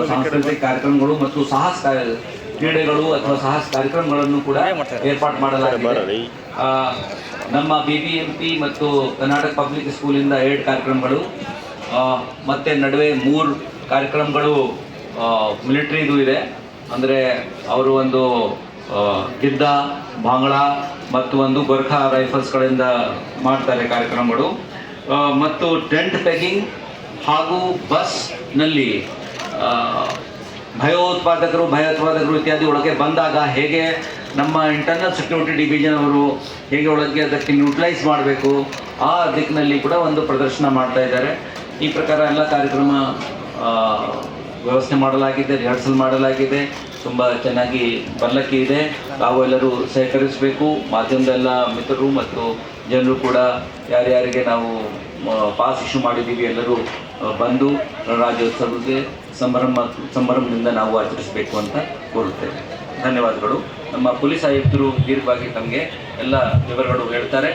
ಸಾಂಸ್ಕೃತಿಕ ಕಾರ್ಯಕ್ರಮಗಳು ಮತ್ತು ಸಾಹಸ ಕ್ರೀಡೆಗಳು ಅಥವಾ ಸಾಹಸ ಕಾರ್ಯಕ್ರಮಗಳನ್ನು ಕೂಡ ಏರ್ಪಾಡು ಮಾಡಲಾಗಿದೆ. ನಮ್ಮ BBMP ಮತ್ತು ಕರ್ನಾಟಕ ಪಬ್ಲಿಕ್ ಸ್ಕೂಲಿಂದ 2 ಕಾರ್ಯಕ್ರಮಗಳು ಮತ್ತು ನಡುವೆ 3 ಕಾರ್ಯಕ್ರಮಗಳು ಮಿಲಿಟ್ರಿದು ಇದೆ. ಅಂದರೆ ಅವರು ಒಂದು ಗಿದ್ದ, ಬಾಂಗ್ಲಾ ಮತ್ತು ಒಂದು ಗೋರ್ಖಾ ರೈಫಲ್ಸ್ಗಳಿಂದ ಮಾಡ್ತಾರೆ ಕಾರ್ಯಕ್ರಮಗಳು. ಮತ್ತು ಟೆಂಟ್ ಪೆಗಿಂಗ್ ಹಾಗೂ ಬಸ್ನಲ್ಲಿ ಭಯೋತ್ಪಾದಕರು ಇತ್ಯಾದಿ ಒಳಗೆ ಬಂದಾಗ ಹೇಗೆ ನಮ್ಮ ಇಂಟರ್ನಲ್ ಸೆಕ್ಯೂರಿಟಿ ಡಿವಿಷನ್ ಅವರು ಹೇಗೆ ಒಳಗೆ ಅದಕ್ಕೆ ನ್ಯೂಟ್ರಲೈಸ್ ಮಾಡಬೇಕು ಆ ದಿಕ್ಕಿನಲ್ಲಿ ಕೂಡ ಒಂದು ಪ್ರದರ್ಶನ ಮಾಡ್ತಾ ಇದ್ದಾರೆ. ಈ ಪ್ರಕಾರ ಎಲ್ಲ ಕಾರ್ಯಕ್ರಮ ವ್ಯವಸ್ಥೆ ಮಾಡಲಾಗಿದೆ, ರಿಹರ್ಸಲ್ ಮಾಡಲಾಗಿದೆ. ತುಂಬ ಚೆನ್ನಾಗಿ ಬರ್ಲಕ್ಕೆ ಇದೆ. ತಾವು ಎಲ್ಲರೂ ಸಹಕರಿಸಬೇಕು. ಮಾಧ್ಯಮದೆಲ್ಲ ಮಿತ್ರರು ಮತ್ತು ಜನರು ಕೂಡ ಯಾರ್ಯಾರಿಗೆ ನಾವು ಪಾಸ್ ಇಶ್ಯೂ ಮಾಡಿದ್ದೀವಿ ಎಲ್ಲರೂ ಬಂದು ಗಣರಾಜ್ಯೋತ್ಸವಕ್ಕೆ ಸಂಭ್ರಮದಿಂದ ನಾವು ಆಚರಿಸಬೇಕು ಅಂತ ಕೋರುತ್ತೇವೆ. ಧನ್ಯವಾದಗಳು. ನಮ್ಮ ಪೊಲೀಸ್ ಆಯುಕ್ತರು ದೀರ್ಘವಾಗಿ ತಮಗೆ ಎಲ್ಲ ವಿವರಗಳು ಹೇಳ್ತಾರೆ.